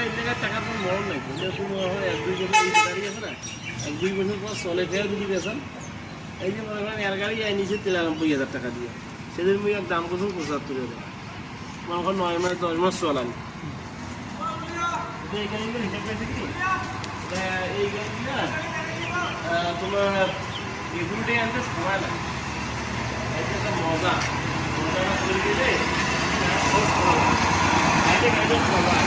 এই জায়গায় টাকা কোনো মরণ নাই, তুমি এক দুই বছর এই গাড়ি আছে না, এক দুই বছর পর চলে ফেরা যদি বেছেন, এই যে মনে করেন এর গাড়ি নিচে 93,000 টাকা দিয়ে, সেদিন মুই দাম করছেন 75,000, মনে করেন 9 মাস 10 মাস চলান। এখানে হিসাব পেয়েছে কি এই গাড়ি না তোমার এগুলোটাই আনতে সময় লাগে, একটা মজা মজা করে দিলে গাড়ি মজা।